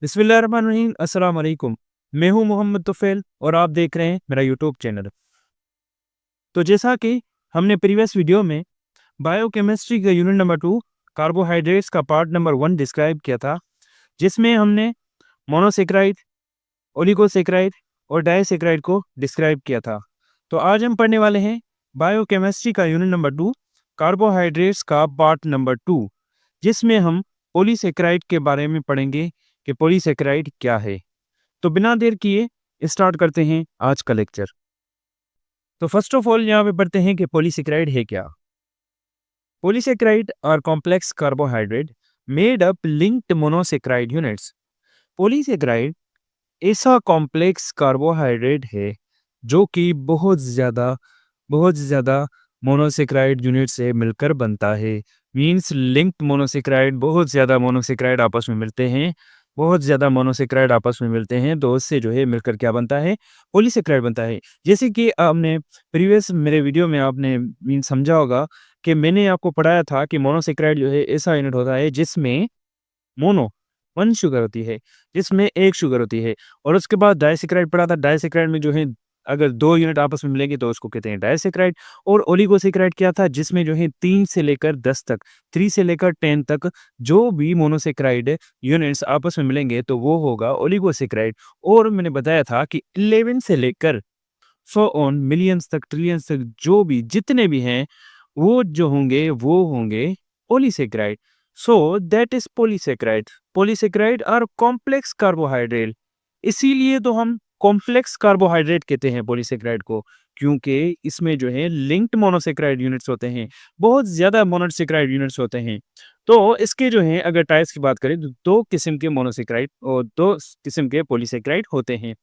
बिस्मिल्लाहिर्रहमानिर्रहीम अस्सलाम वालेकुम। मैं हूं मोहम्मद तुफैल और आप देख रहे हैं मेरा यूट्यूब चैनल। तो जैसा कि हमने प्रीवियस वीडियो में बायोकेमिस्ट्री का यूनिट नंबर 2 कार्बोहाइड्रेट्स का पार्ट नंबर 1 डिस्क्राइब किया था, जिसमें हमने मोनोसेक्राइड, ओलिगोसेक्राइड और डाइसेक्राइड को डिस्क्राइब किया था। तो आज हम पढ़ने वाले हैं बायोकेमिस्ट्री का यूनिट नंबर 2 कार्बोहाइड्रेट्स का पार्ट नंबर 2, जिसमें हम पॉलीसेक्राइड के बारे में पढ़ेंगे कि पॉलीसेक्राइड क्या है। तो बिना देर किए स्टार्ट करते हैं आज का लेक्चर। तो फर्स्ट ऑफ ऑल यहाँ पे पढ़ते हैं कि पॉलीसेक्राइड है क्या। Polysaccharide are complex carbohydrate made up linked monosaccharide units. Polysaccharide ऐसा कॉम्प्लेक्स कार्बोहाइड्रेट है जो कि बहुत ज़्यादा मोनोसेक्राइड यूनिट से मिलकर बनता है। मीन्स लिंक्ड मोनोसेक्राइड, बहुत ज़्यादा मोनोसेक्राइड आपस में मिलते हैं, तो उससे जो है मिलकर क्या बनता है, पॉलीसेक्राइड बनता है। जैसे कि आपने प्रीवियस मेरे वीडियो में आपने समझा होगा कि मैंने आपको पढ़ाया था कि मोनोसेक्राइड जो है ऐसा यूनिट होता है जिसमें मोनो 1 शुगर होती है, जिसमें 1 शुगर होती है। और उसके बाद डाइसेक्राइड पढ़ा था। डाइसेक्राइड में जो है अगर 2 यूनिट आपस में मिलेंगे तो उसको कहते हैं डाइसेक्राइड। और ओलिगोसेक्राइड क्या था, जिसमें जो है 3 से लेकर 10 तक, 3 से लेकर 10 तक जो भी मोनोसेक्राइड यूनिट्स आपस में मिलेंगे तो वो होगा ओलिगोसेक्राइड। और मैंने बताया था कि 11 से लेकर 100 ऑन मिलियंस तक, ट्रिलियंस तक जो भी जितने भी हैं वो जो होंगे वो होंगे polysaccharide. So that is polysaccharide. Polysaccharide are complex carbohydrate, इसीलिए तो हम कॉम्प्लेक्स कार्बोहाइड्रेट कहते हैं पॉलीसेक्राइड को, क्योंकि इसमें जो है लिंक्ड मोनोसेक्राइड यूनिट्स होते हैं, बहुत ज्यादा मोनोसेक्राइड यूनिट्स होते हैं। तो इसके जो है अगर टाइप्स की बात करें तो 2 किस्म के मोनोसेक्राइड और 2 किस्म के पॉलीसेक्राइड होते हैं।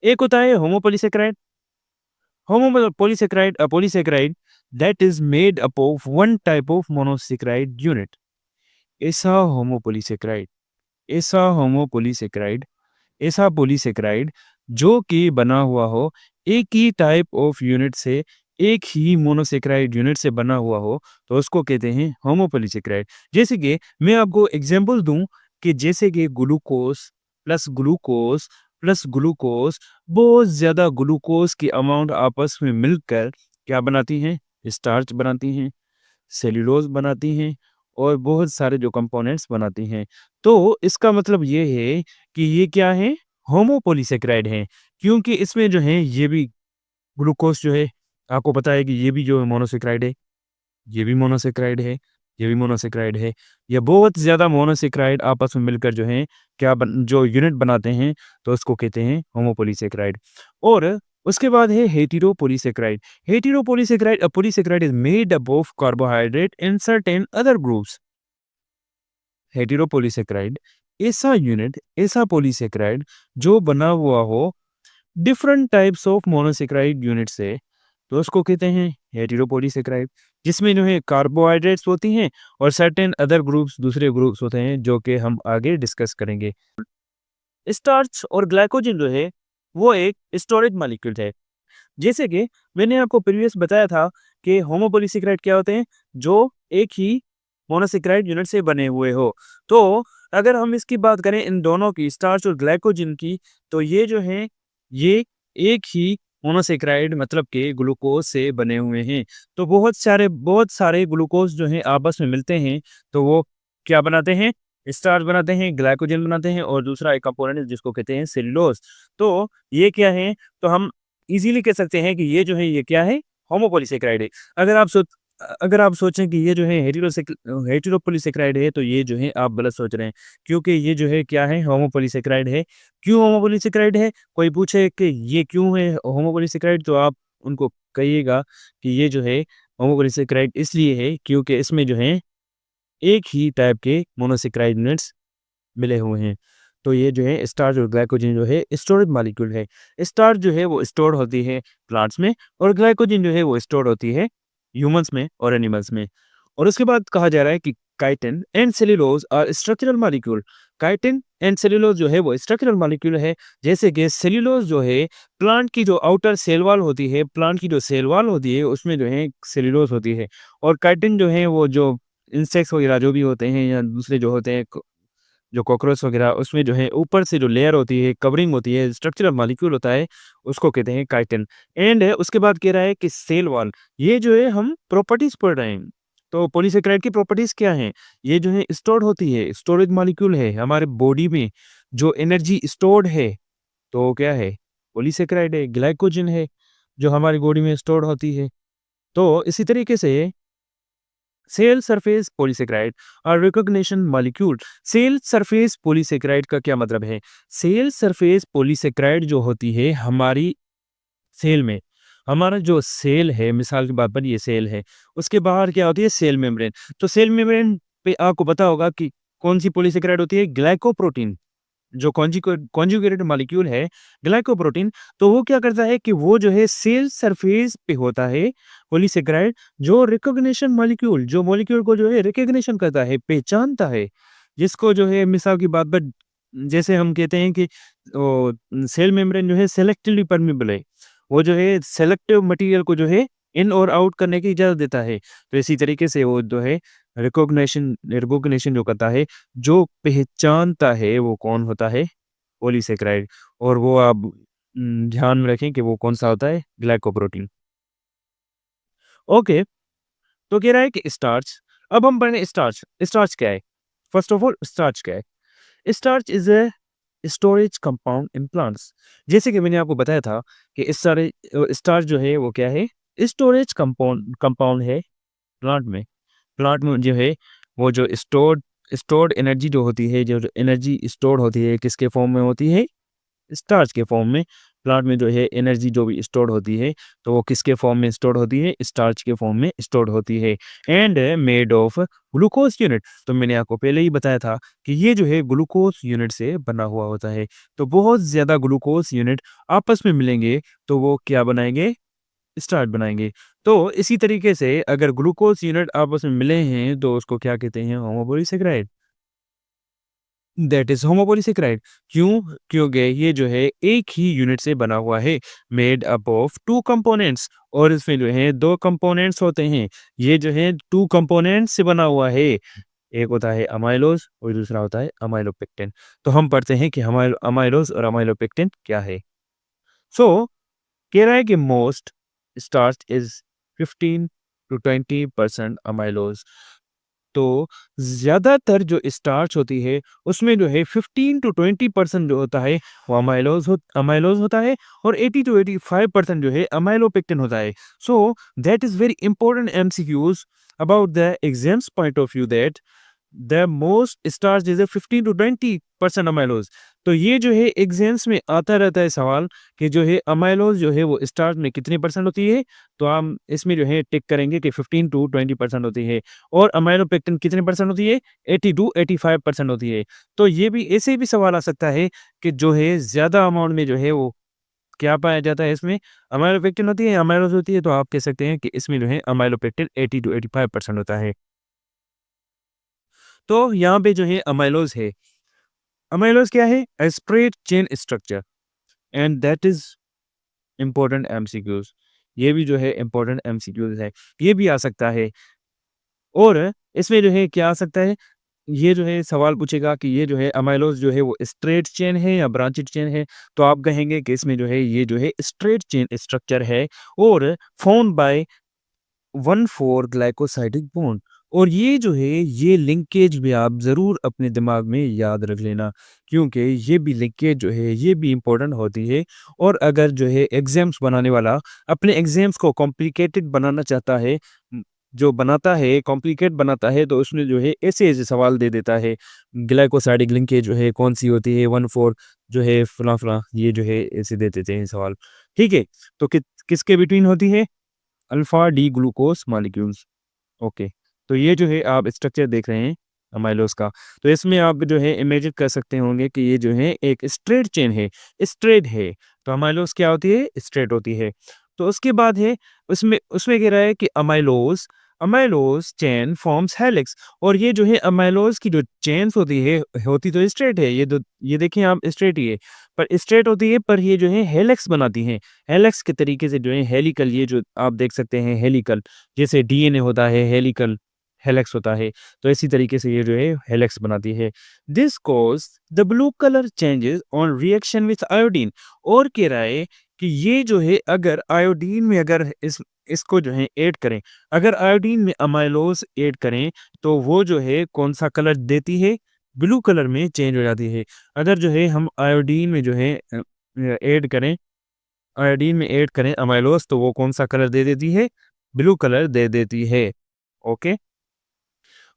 एक होता है होमोपॉलीसेक्राइड। Homopolysaccharide, a polysaccharide that is made up of one type of monosaccharide unit. ऐसा होमोपोलीसेक्राइड ऐसा होमोपोलीसेक्राइड ऐसा पॉलीसेक्राइड जो कि बना हुआ हो एक ही टाइप ऑफ यूनिट से, एक ही मोनोसेक्राइड यूनिट से बना हुआ हो, तो उसको कहते हैं होमोपोलीसेक्राइड। जैसे कि मैं आपको एग्जांपल दूं कि जैसे कि glucose plus glucose plus glucose, बहुत ज़्यादा ग्लूकोज की अमाउंट आपस में मिलकर क्या बनाती हैं, स्टार्च बनाती हैं, सेल्यूलोज बनाती हैं और बहुत सारे जो कंपोनेंट्स बनाती हैं। तो इसका मतलब ये है कि ये क्या है, होमोपोलीसेक्राइड हैं, क्योंकि इसमें जो है ये भी ग्लूकोज जो है, आपको पता है कि ये भी जो है मोनोसेक्राइड है, ये भी मोनोसेक्राइड है, ये भी मोनोसेक्राइड है। ये बहुत ज़्यादा मोनोसेक्राइड आपस में मिलकर जो है जो यूनिट बनाते हैं तो उसको कहते हैं होमोपोलीसेक्राइड। और उसके बाद है heteropolysaccharide. Heteropolysaccharide, a polysaccharide is made up of carbohydrate in certain other groups. Heteropolysaccharide ऐसा यूनिट, ऐसा पॉलीसेक्राइड जो बना हुआ हो different types of monosaccharide unit से, तो उसको कहते हैं हेटेरोपोलीसेक्राइड, जिसमें जो है कार्बोहाइड्रेट्स होती हैं और सर्टेन अदर ग्रुप्स, दूसरे ग्रुप्स होते हैं जो कि हम आगे डिस्कस करेंगे। स्टार्च और ग्लाइकोजन जो है वो एक स्टोरेज मॉलिक्यूल है। जैसे कि मैंने आपको प्रीवियस बताया था कि होमोपोलीसेक्राइड क्या होते हैं, जो एक ही मोनोसेक्राइड यूनिट से बने हुए हो। तो अगर हम इसकी बात करें इन दोनों की, स्टार्च और ग्लाइकोजन की, तो ये जो है ये एक ही मोनोसेक्राइड मतलब के ग्लूकोज से बने हुए हैं। तो बहुत सारे ग्लूकोज जो हैं आपस में मिलते हैं तो वो क्या बनाते हैं, स्टार्च बनाते हैं, ग्लाइकोजन बनाते हैं और दूसरा एक कंपोनेंट जिसको कहते हैं सेल्यूलोज। तो ये क्या है, तो हम इजीली कह सकते हैं कि ये जो है ये क्या है, होमोपोलीसेक्राइड है। अगर आप सोचें कि ये जो है हेटेरोपोलीसेक्राइड है तो ये जो है आप गलत सोच रहे हैं, क्योंकि ये जो है क्या है, होमोपोलीसेक्राइड है। क्यों होमोपोलीसेक्राइड है, कोई पूछे कि ये क्यों है होमोपोलीसेक्राइड, तो आप उनको कहिएगा कि ये जो है होमोपोलीसेक्राइड इसलिए है क्योंकि इसमें जो है एक ही टाइप के मोनोसेक्राइड यूनिट्स मिले हुए हैं। तो ये जो है स्टार्च और ग्लाइकोजन जो है स्टोरेज मॉलिक्यूल है। स्टार्च जो है वो स्टोर होती है प्लांट्स में और ग्लाइकोजन जो है वो स्टोर होती है ह्यूमंस में और एनिमल्स में। और उसके बाद कहा जा रहा है कि chitin and cellulose are structural molecule. Chitin and cellulose जो है वो स्ट्रक्चरल मॉलिक्यूल है। जैसे कि सेल्यूलोज जो है प्लांट की जो आउटर सेल वॉल होती है, प्लांट की जो सेल वॉल होती है उसमें जो है सेल्यूलोज होती है। और काइटिन जो है वो जो इंसेक्ट्स वगैरह जो भी होते हैं या दूसरे जो होते हैं जो कॉकरोच वगैरह उसमें जो है ऊपर से जो लेयर होती है, कवरिंग होती है, स्ट्रक्चरल मॉलिक्यूल होता है, उसको कहते हैं काइटिन। एंड उसके बाद कह रहा है कि सेल वॉल, ये जो है हम प्रॉपर्टीज़ पढ़ रहे हैं। तो पॉलीसेकेराइड की प्रॉपर्टीज़ क्या हैं? ये जो है स्टोर्ड होती है, स्टोरेज मॉलिक्यूल है हमारे बॉडी में, जो एनर्जी स्टोर्ड है, तो वो क्या है? पॉलीसेकेराइड है, ग्लाइकोजन है, जो हमारी बॉडी में स्टोर्ड होती है। तो इसी तरीके से सेल सरफेस पॉलीसेकेराइड और recognition molecule. Cell surface polysaccharide का क्या मतलब है? सेल सरफेस पॉलीसेकेराइड जो होती है हमारी सेल में, हमारा जो सेल है, मिसाल के बात पर ये सेल है, उसके बाहर क्या होती है? Cell membrane. तो सेल मेम्ब्रेन पे आपको पता होगा कि कौन सी पॉलीसेकेराइड होती है? ग्लाइकोप्रोटीन। जो कॉन्जुगेटेड मॉलिक्यूल है ग्लाइकोप्रोटीन, तो वो क्या करता है कि वो जो है सेल सरफेस पे होता है पॉलीसेकेराइड, जो रिकॉग्निशन मॉलिक्यूल, जो मॉलिक्यूल को जो है रिकॉग्निशन करता है, पहचानता है, जिसको जो है मिसाल की बात पर जैसे हम कहते हैं कि सेल मेम्ब्रेन जो है सेलेक्टिवली परमिबल है, वो जो है सेलेक्टिव मटेरियल को जो है इन और आउट करने की इजाजत देता है। तो इसी तरीके से वो जो है रिकॉग्निशन रिकॉग्निशन जो करता है, जो पहचानता है, वो कौन होता है? पॉलीसेकेराइड। और वो आप ध्यान में रखें कि वो कौन-सा होता है? ग्लाइकोप्रोटीन। ओके, तो कह रहा है कि स्टार्च। अब हम पढ़ें स्टार्च। स्टार्च क्या है? फर्स्ट ऑफ ऑल स्टार्च क्या है? Starch is a storage compound in plants. जैसे कि मैंने आपको बताया था कि स्टार्च जो है वो क्या है? स्टोरेज कंपाउंड कंपाउंड है प्लांट में। प्लांट में जो है वो जो स्टोर्ड स्टोर्ड एनर्जी जो होती है, जो एनर्जी स्टोर्ड होती है, किसके फॉर्म में होती है? स्टार्च के फॉर्म में। प्लांट में जो है एनर्जी जो भी स्टोर्ड होती है, तो वो किसके फॉर्म में स्टोर्ड होती है? स्टार्च के फॉर्म में स्टोर्ड होती है। And made of glucose unit. तो मैंने आपको पहले ही बताया था कि ये जो है ग्लूकोज यूनिट से बना हुआ होता है। तो बहुत ज़्यादा ग्लूकोज यूनिट आपस में मिलेंगे, तो वो क्या बनाएंगे? स्टार्च बनाएंगे। तो इसी तरीके से अगर ग्लूकोज यूनिट आपस में मिले हैं, तो उसको क्या कहते हैं? होमोपॉलीसेकेराइड। That is homopolysaccharide. क्यों? क्योंकि ये जो है एक ही यूनिट से बना हुआ है, मेड अप ऑफ 2 कंपोनेंट्स, और इसमें जो है 2 कंपोनेंट्स होते हैं। ये जो है 2 कंपोनेंट्स से बना हुआ है। एक होता है अमाइलोज और दूसरा होता है अमाइलोपेक्टिन। तो हम पढ़ते हैं कि अमाइलोज और अमाइलोपेक्टिन क्या है? सो कह रहा है कि most starch is 15 to 20% amylose. तो ज़्यादातर जो स्टार्च होती है, उसमें जो है 15 टू 20% जो होता है, वो अमाइलोज होता है, और 80 टू 85% जो है अमाइलोपेक्टिन होता है। So that is very important MCQs about the exams point of view, that the most starch is 15 to 20% amylose. तो ये जो है एग्ज़ाम्स में आता रहता है सवाल कि जो है अमाइलोज जो है वो स्टार्च में कितनी परसेंट होती है? तो हम इसमें जो है टिक करेंगे कि 15 टू 20% होती है। और अमाइलोपेक्टिन कितने परसेंट होती है? 80 टू 85% होती है। तो ये भी ऐसे भी सवाल आ सकता है कि जो है ज़्यादा अमाउंट में जो है वो क्या पाया जाता है इसमें? अमाइलोपेक्टिन होती है, अमाइलोज होती है, तो आप कह सकते हैं कि इसमें जो है अमाइलोपेक्टिन 80 टू 85% होता है। तो यहाँ पे जो है अमाइलोज है। अमाइलोज क्या है? A straight chain structure, and that is important MCQs. ये भी जो है इम्पोर्टेंट एमसीक्यूज़ है। ये भी आ सकता है, और इसमें जो है क्या आ सकता है? ये जो है सवाल पूछेगा कि ये जो है अमाइलोज जो है वो स्ट्रेट चेन है या ब्रांचिड चेन है? तो आप कहेंगे कि इसमें जो है ये जो है स्ट्रेट चेन स्ट्रक्चर है, और फॉर्म्ड बाय 1,4 ग्लाइकोसाइडिक बॉन्ड। और ये जो है ये लिंकेज भी आप ज़रूर अपने दिमाग में याद रख लेना, क्योंकि ये भी लिंकेज जो है ये भी इम्पोर्टेंट होती है। और अगर जो है एग्ज़ाम्स बनाने वाला अपने एग्ज़ाम्स को कॉम्प्लिकेटेड बनाना चाहता है, जो बनाता है कॉम्प्लिकेट बनाता है, तो उसमें जो है ऐसे-ऐसे सवाल दे देता है। ग्लाइकोसाइडिक लिंकेज जो है कौन-सी होती है? 1,4 जो है फलाँ-फलाँ, ये जो है ऐसे दे देते हैं सवाल। ठीक है? तो किसके बिटवीन होती है? Alpha D glucose molecules. Okay, तो ये जो है आप स्ट्रक्चर देख रहे हैं अमाइलोज का। तो इसमें आप जो है इमेजिन कर सकते होंगे कि ये जो है एक स्ट्रेट चेन है, स्ट्रेट है। तो अमाइलोज क्या होती है? स्ट्रेट होती है। तो उसके बाद है, उसमें उसमें कह रहा है कि amylose amylose chain forms helix. और ये जो है अमाइलोज की जो चेन्स होती है, होती तो स्ट्रेट है, ये देखिए आप स्ट्रेट ही है, पर स्ट्रेट होती है, पर ये जो है हेलिक्स बनाती हैं। हेलिक्स के तरीके से जो है हेलिकल, ये जो आप देख सकते हैं हेलिकल, जैसे डीएनए होता है हेलिकल, हेलिक्स होता है। तो इसी तरीके से ये जो है हेलिक्स बनाती है। This cause the blue colour changes on reaction with iodine. और कह रहा है कि ये जो है अगर आयोडीन में अगर इसको जो है ऐड करें, अगर आयोडीन में अमाइलोज ऐड करें तो वो जो है कौन-सा कलर देती है? ब्लू कलर में चेंज हो जाती है। अगर जो है हम आयोडीन में जो है ऐड करें, आयोडीन में ऐड करें अमाइलोज तो वो कौन-सा कलर दे देती है? ब्लू कलर दे देती है। ओके?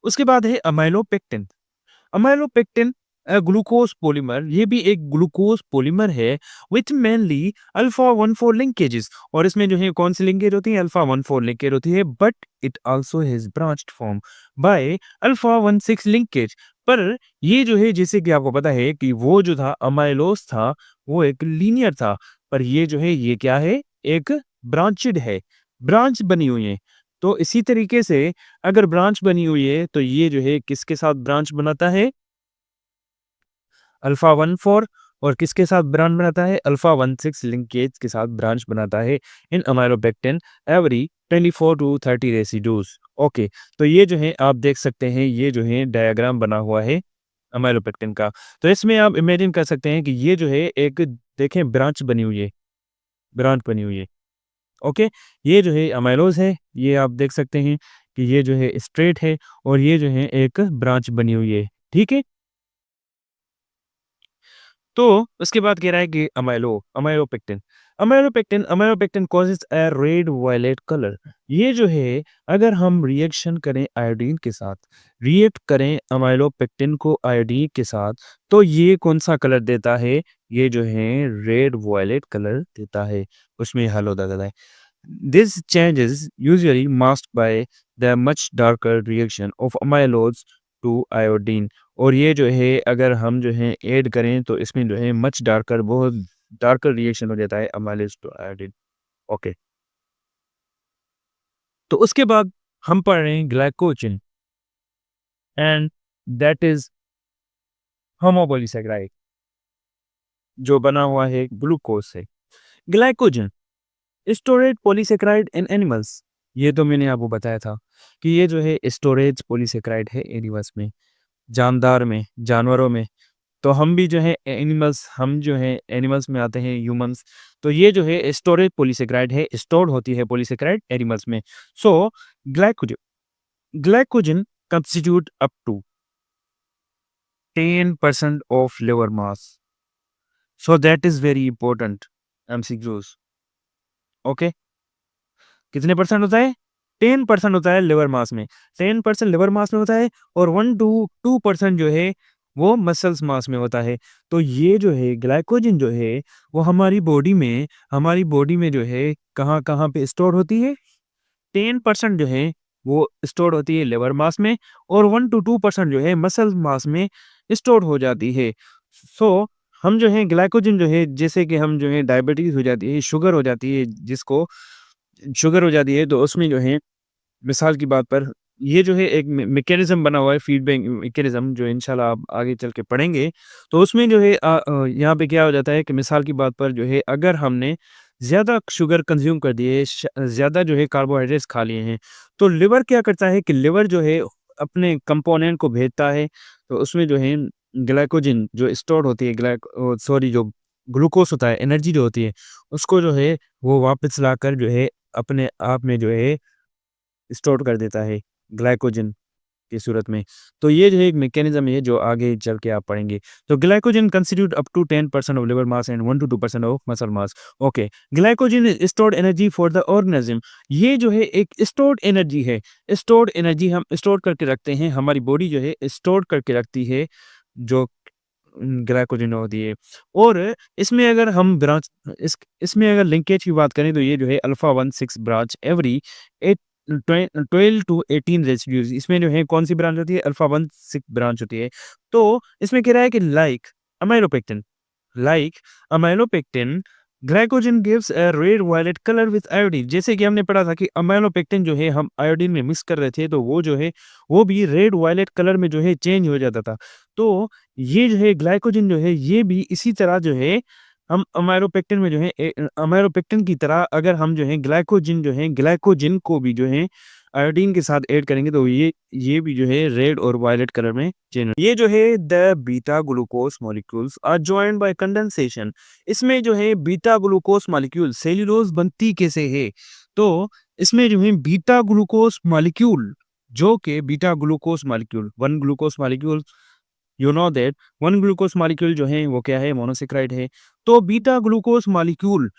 उसके बाद है अमाइलोपेक्टिन। अमाइलोपेक्टिन ग्लूकोज पॉलीमर, ये भी एक ग्लूकोज पॉलीमर है विथ मेनली अल्फा 14 लिंकेजेस। और इसमें जो है कौन सी लिंकेज होती है? अल्फा 14 लिंकेज होती है, but it also has branched form by alpha 16 linkage. पर ये जो है जैसे कि आपको पता है कि वो जो था अमाइलोज था वो एक लीनियर था, पर ये जो है ये क्या है? एक ब्रांचेड है, ब्रांच बनी हुई है। तो इसी तरीके से अगर ब्रांच बनी हुई है तो ये जो है किसके साथ ब्रांच बनाता है? अल्फा 14। और किसके साथ ब्रांच बनाता है? अल्फा 16 लिंकेज के साथ ब्रांच बनाता है in amylopectin every 24 to 30 residues. Okay, तो ये जो है आप देख सकते हैं, ये जो है डायग्राम बना हुआ है अमाइलोपेक्टिन का। तो इसमें आप इमेजिन कर सकते हैं कि ये जो है एक देखें ब्रांच बनी हुई है, ब्रांच बनी हुई है। ओके, ये जो है अमाइलोज है, ये आप देख सकते हैं कि ये जो है स्ट्रेट है और ये जो है एक ब्रांच बनी हुई है। ठीक है? तो उसके बाद कह रहा है कि amylopectin, amylopectin causes a red violet colour. ये जो है अगर हम रिएक्शन करें आयोडीन के साथ, रिएक्ट करें अमाइलोपेक्टिन को आयोडीन के साथ, तो ये कौन सा कलर देता है? ये जो है रेड वायलेट कलर देता है, उसमें हल हो जाता है। This change is usually masked by the much darker reaction of amyloids to iodine। और ये जो है अगर हम जो है ऐड करें तो इसमें जो है मच डार्कर, बहुत डार्कर रिएक्शन हो जाता है अमाइलोज टू आयोडीन। ओके, तो उसके बाद हम पढ़ रहे हैं glycogen and that is homopolysaccharide जो बना हुआ है ग्लूकोज से। ग्लाइकोजन स्टोरेज पॉलीसेकेराइड इन एनिमल्स। ये तो मैंने आपको बताया था कि ये जो है स्टोरेज पॉलीसेकेराइड है एनिमल्स में, जानदार में, जानवरों में। तो हम भी जो है एनिमल्स, हम जो है एनिमल्स में आते हैं ह्यूमंस। तो ये जो है स्टोरेज पॉलीसेकेराइड है, स्टोर्ड होती है पॉलीसेकेराइड एनिमल्स में। So glycogen glycogen constitute up to 10% of liver mass. So that is very important MCQs. Okay, कितने परसेंट होता है? 10% होता है लिवर मास में। 10% लिवर मास में होता है और 1 टू 2% जो है वो मसल्स मास में होता है। तो ये जो है ग्लाइकोजन जो है वो हमारी बॉडी में जो है कहाँ-कहाँ पे स्टोर होती है? 10% जो है वो स्टोर होती है लिवर मास में और 1 टू 2% जो है मसल मास में स्टोर हो जाती है। सो हम जो है ग्लाइकोजन जो है जैसे कि हम जो है डायबिटीज़ हो जाती है, शुगर हो जाती है, जिसको शुगर हो जाती है तो उसमें जो है मिसाल की बात पर ये जो है एक मैकेनिज्म बना हुआ है, फीडबैक मैकेनिज्म, जो इंशाल्लाह आप आगे चल के पढ़ेंगे। तो उसमें जो है यहाँ पे क्या हो जाता है कि मिसाल की बात पर जो है अगर हमने ज़्यादा शुगर कंज्यूम कर दिए, ज़्यादा जो है कार्बोहाइड्रेट्स खा लिए हैं, तो लिवर क्या करता है कि लिवर जो है अपने कंपोनेंट को भेजता है। तो उसमें जो है ग्लाइकोजन जो स्टोर होती है, सॉरी, जो ग्लूकोज होता है, एनर्जी जो होती है, उसको जो है वो वापस लाकर जो है अपने आप में जो है स्टोर कर देता है ग्लाइकोजन की सूरत में। तो ये जो है एक मैकेनिज्म है जो आगे चल के आप पढ़ेंगे। तो glycogen constitute up to 10% of liver mass and 1 to 2% of muscle mass. Okay, glycogen is stored energy for the organism. ये जो है एक स्टोर्ड एनर्जी है। स्टोर्ड एनर्जी हम स्टोर करके रखते हैं, हमारी बॉडी जो है स्टोर करके रखती है जो ग्लाइकोजन होती है। और इसमें अगर हम ब्रांच इसमें अगर लिंकेज की बात करें तो ये जो है alpha 16 branch every 12 to 18 residues. इसमें जो है कौन सी ब्रांच होती है? अल्फा 16 ब्रांच होती है। तो इसमें कह रहा है कि amylopectin like amylopectin glycogen gives a red violet colour with iodine. जैसे कि हमने पढ़ा था कि अमाइलोपेक्टिन जो है हम आयोडीन में मिक्स कर रहे थे तो वो जो है वो भी रेड वायलेट कलर में जो है चेंज हो जाता था। तो ये जो है ग्लाइकोजन जो है ये भी इसी तरह जो है हम अमाइलोपेक्टिन में जो है अमाइलोपेक्टिन की तरह अगर हम जो है ग्लाइकोजन को भी जो है आयोडीन के साथ ऐड करेंगे तो ये भी जो है रेड और वायलेट कलर में चेंज। ये जो है the beta glucose molecules are joined by condensation. इसमें जो है बीटा ग्लूकोज मॉलिक्यूल सेल्यूलोज बनती कैसे है, तो इसमें जो है बीटा ग्लूकोज मॉलिक्यूल जो कि beta glucose molecule one glucose molecule, you know that one glucose molecule जो है वो क्या है, मोनोसेक्राइड है। तो beta glucose molecule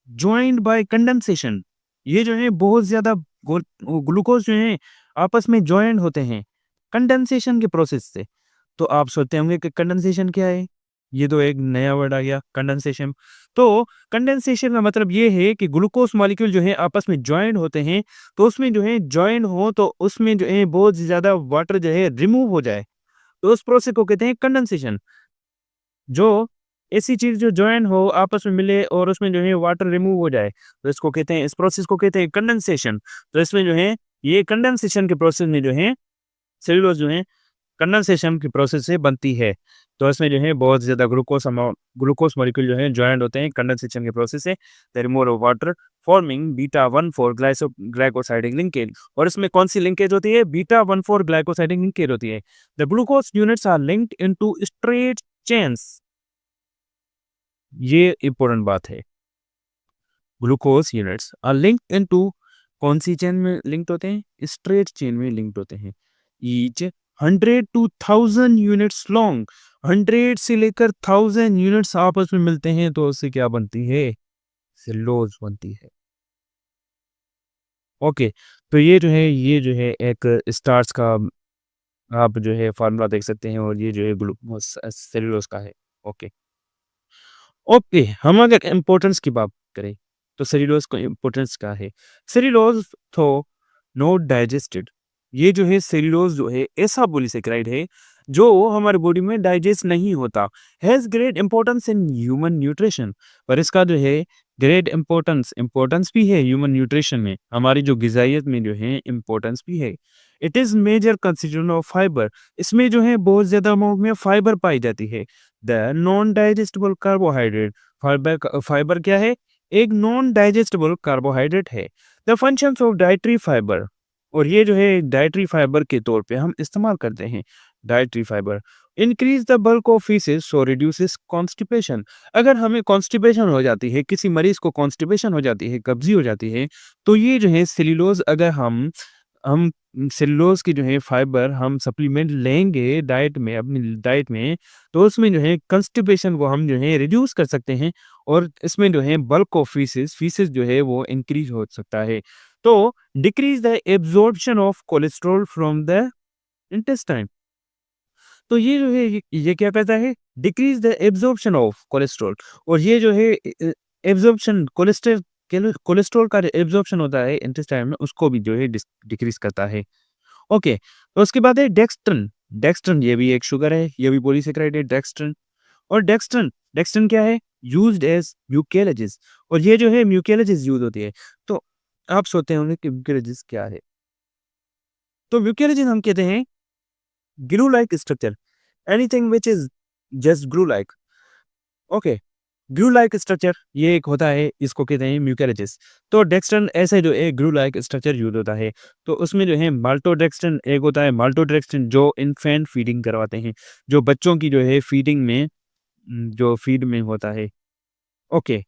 joined bye condensation, ये जो है बहुत ज्यादा ग्लूकोज जो है आपस में ज्वाइंट होते हैं कंडेंसेशन के प्रोसेस से। तो आप सोचते होंगे कि कंडेंसेशन क्या है, ये तो एक नया वर्ड आ गया कंडेंसेशन। तो कंडेंसेशन का मतलब ये है कि ग्लूकोज मॉलिक्यूल जो है आपस में ज्वाइंट होते हैं, तो उसमें जो है ज्वाइंट हो तो उसमें जो है बहुत ज्यादा वाटर जो है रिमूव हो जाए, तो उस प्रोसेस को कहते हैं कंडेंसेशन। जो ऐसी चीज जो जॉइन हो आपस में मिले और उसमें जो है वाटर रिमूव हो जाए, तो इसको कहते हैं, इस प्रोसेस को कहते हैं कंडेंसेशन। तो इसमें जो है ये कंडेंसेशन के प्रोसेस में जो है सेल्यूलोज जो है कंडेंसेशन की प्रोसेस से बनती है। तो इसमें जो है बहुत ज्यादा ग्लूकोज मॉलिक्यूल जो है ज्वाइंट होते हैं कंडेंसेशन के प्रोसेस से, they remove water forming beta 1,4 glycosidic linkage. और इसमें कौन सी लिंकेज होती है, बीटा 1,4 ग्लाइकोसाइडिक लिंकेज होती है। The glucose units are linked into straight chains, ये इंपॉर्टेंट बात है। Glucose units are linked into कौन सी चेन में लिंक्ड होते हैं, स्ट्रेट चेन में लिंक्ड होते हैं। ईच 100 to 1000 यूनिट्स लॉन्ग, 100 से लेकर 1000 यूनिट्स आपस में मिलते हैं तो उससे क्या बनती है, सेल्यूलोज बनती है। ओके, तो ये जो है एक स्टार्च का आप जो है फार्मूला देख सकते हैं, और ये जो है ग्लूकोज सेल्यूलोज का है। ओके ओके, हम अगर इम्पोर्टेंस की बात करें तो सेल्यूलोज का इम्पोर्टेंस क्या है। सेल्यूलोज तो नॉट डाइजेस्टेड, ये जो है सेल्यूलोज जो है ऐसा पॉलीसेकेराइड है जो हमारे बॉडी में डाइजेस्ट नहीं होता। Has great importance in human nutrition, पर इसका जो है ग्रेट इंपॉर्टेंस भी है ह्यूमन न्यूट्रिशन में, हमारी जो गिजाइत में जो है इंपॉर्टेंस भी है। It is major constituent of fibre, इसमें जो है बहुत ज्यादा अमाउंट में फाइबर पाई जाती है। The non digestible carbohydrate, fibre क्या है, एक नॉन डाइजेस्टेबल कार्बोहाइड्रेट है। The functions of dietary fibre, और ये जो है डाइटरी फाइबर के तौर पे हम इस्तेमाल करते हैं। Dietary fibre increase the bulk of faeces so reduces constipation, अगर हमें कॉन्स्टिपेशन हो जाती है, किसी मरीज को कॉन्स्टिपेशन हो जाती है, कब्जी हो जाती है, तो ये जो है सेल्यूलोज, अगर हम सेल्यूलोज की जो है फाइबर हम सप्लीमेंट लेंगे डाइट में, अपनी डाइट में, तो उसमें जो है कंस्टिपेशन को हम जो है रिड्यूस कर सकते हैं, और इसमें जो है बल्क ऑफ फीसेस जो है वो इंक्रीज हो सकता है। तो decrease the absorption of cholesterol from the intestine, तो ये जो है ये क्या कहता है, decrease the absorption of cholesterol. और ये जो है एब्जॉर्प्शन कोलेस्ट्रॉल का एब्जॉर्प्शन होता है इंटेस्टाइन में, उसको भी जो है डिक्रीज करता है। ओके, तो उसके बाद है डेक्स्ट्रन। डेक्स्ट्रन ये भी एक शुगर है, ये भी पॉलीसेकेराइड है डेक्स्ट्रन। और डेक्स्ट्रन डेक्स्ट्रन क्या है, यूज्ड एज म्यूकेलेजिस, और ये जो है म्यूकेलेजिस यूज होती है। तो आप सोचते होंगे कि म्यूकेलेजिस क्या है, तो म्यूकेलेजिस हम कहते हैं glue like structure, anything which is just glue like. Okay, glue like structure ये एक होता है, इसको कहते हैं म्यूकेलेजिस। तो डेक्स्ट्रन ऐसे जो एक ग्लू लाइक स्ट्रक्चर यूज होता है, तो उसमें जो है माल्टोडेक्स्ट्रन एक होता है, माल्टोडेक्स्ट्रन जो इन्फेंट फीडिंग करवाते हैं, जो बच्चों की जो है फीडिंग में जो फीड में होता है। ओके,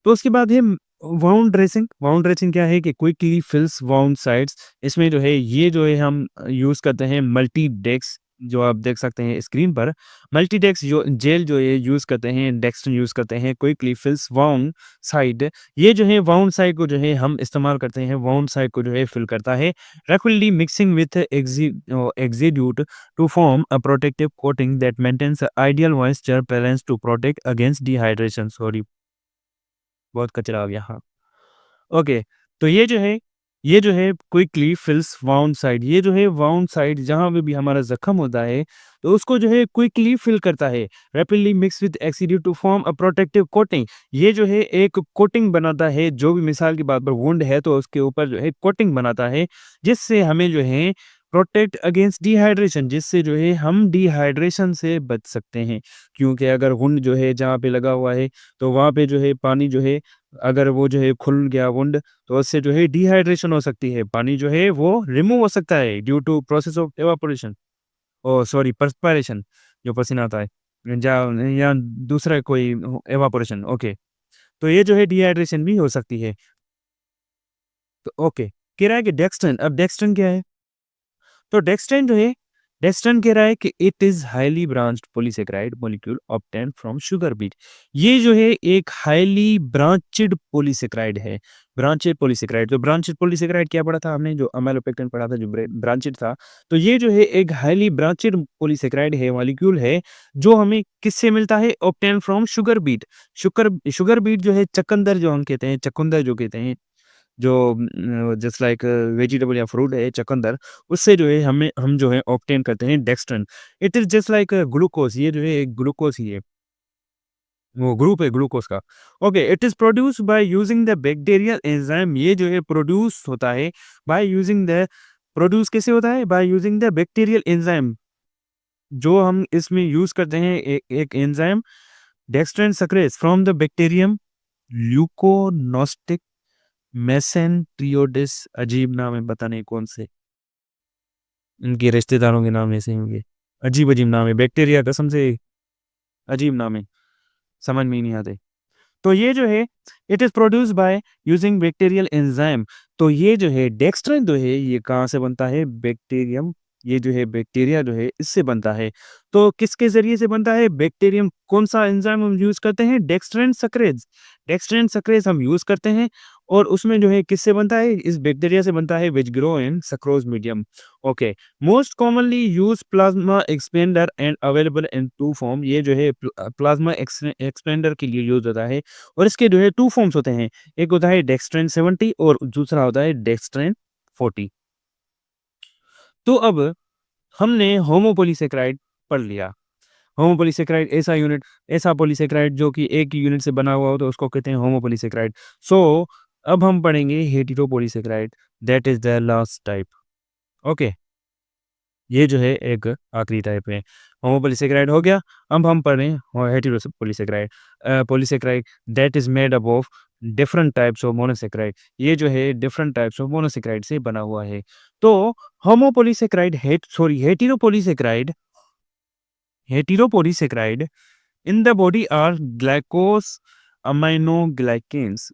तो उसके बाद है वाउंड ड्रेसिंग। वाउंड ड्रेसिंग क्या है कि क्विकली फिल्स वाउंड साइड्स, इसमें जो है ये जो है हम यूज करते हैं मल्टीडेक्स, जो आप देख सकते हैं स्क्रीन पर, मल्टीडेक्स जो जेल जो है यूज करते हैं, डेक्स्ट्रन यूज करते हैं, क्विकली फिल्स वाउंड साइड, ये जो है वाउंड साइड को जो है हम इस्तेमाल करते हैं, वाउंड साइड को जो है फिल करता है, rapidly mixing with exudate to form a protective coating that maintains ideal moisture balance to protect against dehydration. Sorry, बहुत कचरा आ गया, हाँ। ओके, तो ये जो है क्विकली फिल्स वाउंड साइड, ये जो है वाउंड साइड जहाँ पे भी हमारा जख्म होता है, तो उसको जो है क्विकली फिल करता है, rapidly mix with exudate to form a protective coating, ये जो है एक कोटिंग बनाता है, जो भी मिसाल की बात पर वुंड है तो उसके ऊपर जो है कोटिंग बनाता है, जिससे हमें जो है प्रोटेक्ट अगेंस्ट डिहाइड्रेशन, जिससे जो है हम डिहाइड्रेशन से बच सकते हैं। क्योंकि अगर वुंड जो है जहाँ पे लगा हुआ है, तो वहाँ पे जो है पानी जो है अगर वो जो है खुल गया वुंड, तो उससे जो है डिहाइड्रेशन हो सकती है, पानी जो है वो रिमूव हो सकता है due to process of evaporation, oh sorry perspiration, जो पसीना आता है, जा या दूसरा कोई एवापोरेशन, ओके। तो ये जो है डिहाइड्रेशन भी हो सकती है। तो ओके, कह रहा है कि डेक्स्ट्रिन, अब डेक्स्ट्रिन क्या है? तो डेक्स्ट्रिन जो है, डेक्स्ट्रिन कह रहा है कि it is highly branched polysaccharide molecule obtain from sugar beet. ये जो है एक हाईली ब्रांचेड पॉलीसेकेराइड है, ब्रांचेड पॉलीसेकेराइड। तो ब्रांचेड पॉलीसेकेराइड क्या पढ़ा था हमने, जो अमाइलोपेक्टिन पढ़ा था, जो ब्रांचेड था। तो ये जो है एक हाईली ब्रांचेड पॉलीसेकेराइड है, मॉलिक्यूल है, जो हमें किससे मिलता है? Obtain from sugar beet. Sugar beet जो है चकंदर, जो हम कहते हैं, चकुंदर जो कहते हैं, जो जस्ट लाइक वेजिटेबल या फ्रूट है चुकंदर, उससे जो है हम जो है ऑब्टेन करते हैं dextrin. It is just like glucose, ये जो है एक ग्लूकोज ही है, वो ग्रुप है ग्लूकोज का। Okay, it is produce by using the bacterial enzyme. ये जो है प्रोड्यूस होता है बाय यूजिंग द, प्रोड्यूस कैसे होता है? By using the bacterial enzyme, जो हम इसमें यूज करते हैं एक enzyme, dextrin sucrase from the bacterium Leuconostoc mesenteroides. अजीब नाम है, पता नहीं कौन से इनके रिश्तेदारों के नाम ऐसे ही होंगे, अजीब अजीब नाम है, बैक्टीरिया कसम से अजीब नाम है, समझ में ही नहीं आते। तो ये जो है it is produce by using bacterial enzyme. तो ये जो है डेक्स्ट्रिन जो है ये कहाँ से बनता है? बैक्टीरियम, ये जो है बैक्टीरिया जो है इससे बनता है। तो किसके जरिए से बनता है? बैक्टीरियम। कौन सा एंजाइम हम यूज करते हैं? डेक्स्ट्रिन सक्रेज। डेक्स्ट्रिन सक्रेज हम यूज करते हैं, और उसमें जो है किससे बनता है? इस बैक्टीरिया से बनता है, which grow in sucrose medium. Okay, most commonly use plasma expander and available in two form. ये जो है प्लाज्मा एक्सपेंडर के लिए यूज होता है, और इसके जो है टू फॉर्म्स होते हैं, एक होता है डेक्स्ट्रिन 70 और दूसरा होता है डेक्स्ट्रिन 40। तो अब हमने होमोपोलीसेकेराइड पढ़ लिया। होमोपोलीसेकेराइड ऐसा यूनिट, ऐसा पॉलीसेकेराइड जो कि एक यूनिट से बना हुआ हो, तो उसको कहते हैं होमोपोलीसेकेराइड। सो अब हम पढ़ेंगे heteropolysaccharide, that is the last type. Okay, ये जो है एक आखिरी टाइप है। होमोपोलीसेकेराइड हो गया, अब हम पढ़ रहे हैं heteropolysaccharide. Polysaccharide that is made up of different types of monosaccharide. ये जो है डिफरेंट टाइप्स ऑफ मोनोसेकेराइड से बना हुआ है। तो होमोपोलीसेकेराइड हेटेरोपोलीसेकेराइड, हेटेरोपोलीसेकेराइड in the body are glucose amino glycans।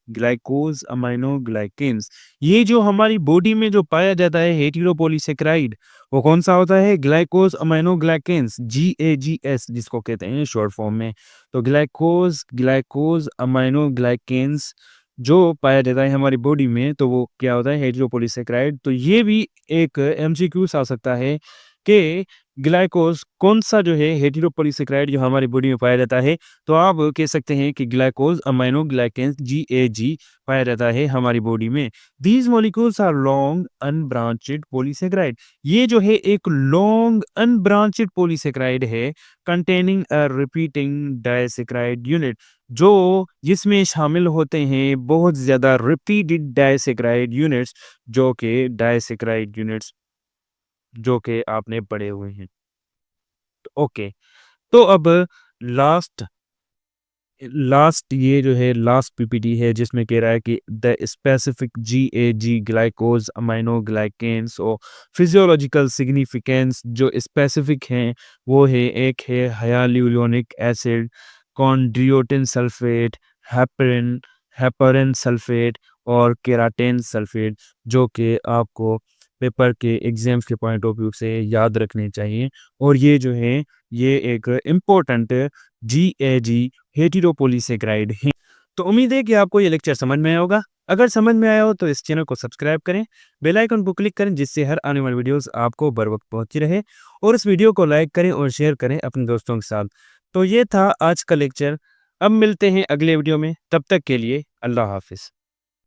ये जो हमारी बॉडी में जो पाया जाता है हेटेरोपोलीसेकेराइड, वो कौन सा होता है? ग्लाइकोज अमाइनो ग्लाइकेंस, GAGS जिसको कहते हैं शॉर्ट फॉर्म में। तो ग्लाइकोज अमाइनो ग्लाइकेंस जो पाया जाता है हमारी बॉडी में, तो वो क्या होता है? हेटेरोपोलीसेकेराइड। तो ये भी एक MCQ आ सकता है कि ग्लाइकोज कौन सा जो है हेटेरोपोलीसेकेराइड जो हमारी बॉडी में पाया जाता है। तो आप कह सकते हैं कि ग्लाइकोज अमाइनो ग्लाइकेंस GAG पाया जाता है हमारी बॉडी में। These molecules are long unbranched polysaccharide. ये जो है एक लॉन्ग अनब्रांचेड पॉलीसेकेराइड है, containing a repeating disaccharide unit, जो जिसमें शामिल होते हैं बहुत ज्यादा रिपीटेड डाइसेकेराइड यूनिट्स, जो कि डाइसेकेराइड यूनिट्स जो कि आपने पढ़े हुए हैं। ओके, तो अब लास्ट लास्ट ये जो है लास्ट PPT है, जिसमें कह रहा है कि द स्पेसिफिक GAG ग्लाइकोज अमाइनो ग्लाइकेंस और फिजियोलॉजिकल सिग्निफिकेंस जो स्पेसिफिक हैं वो है, एक है hyaluronic acid, chondroitin sulphate, heparin heparin sulphate और केराटिन सल्फेट, जो कि आपको पेपर के एग्जाम्स के पॉइंट ऑफ व्यू से याद रखने चाहिए। और ये जो है ये एक इम्पोर्टेंट GAG हेटेरोपोलीसेकेराइड है। तो उम्मीद है कि आपको ये लेक्चर समझ में आया होगा। अगर समझ में आया हो तो इस चैनल को सब्सक्राइब करें, बेल आइकन को क्लिक करें, जिससे हर आने वाली वीडियोस आपको बर वक्त पहुंची रहे, और इस वीडियो को लाइक करें और शेयर करें अपने दोस्तों के साथ। तो ये था आज का लेक्चर। अब मिलते हैं अगले वीडियो में, तब तक के लिए अल्लाह हाफिज़।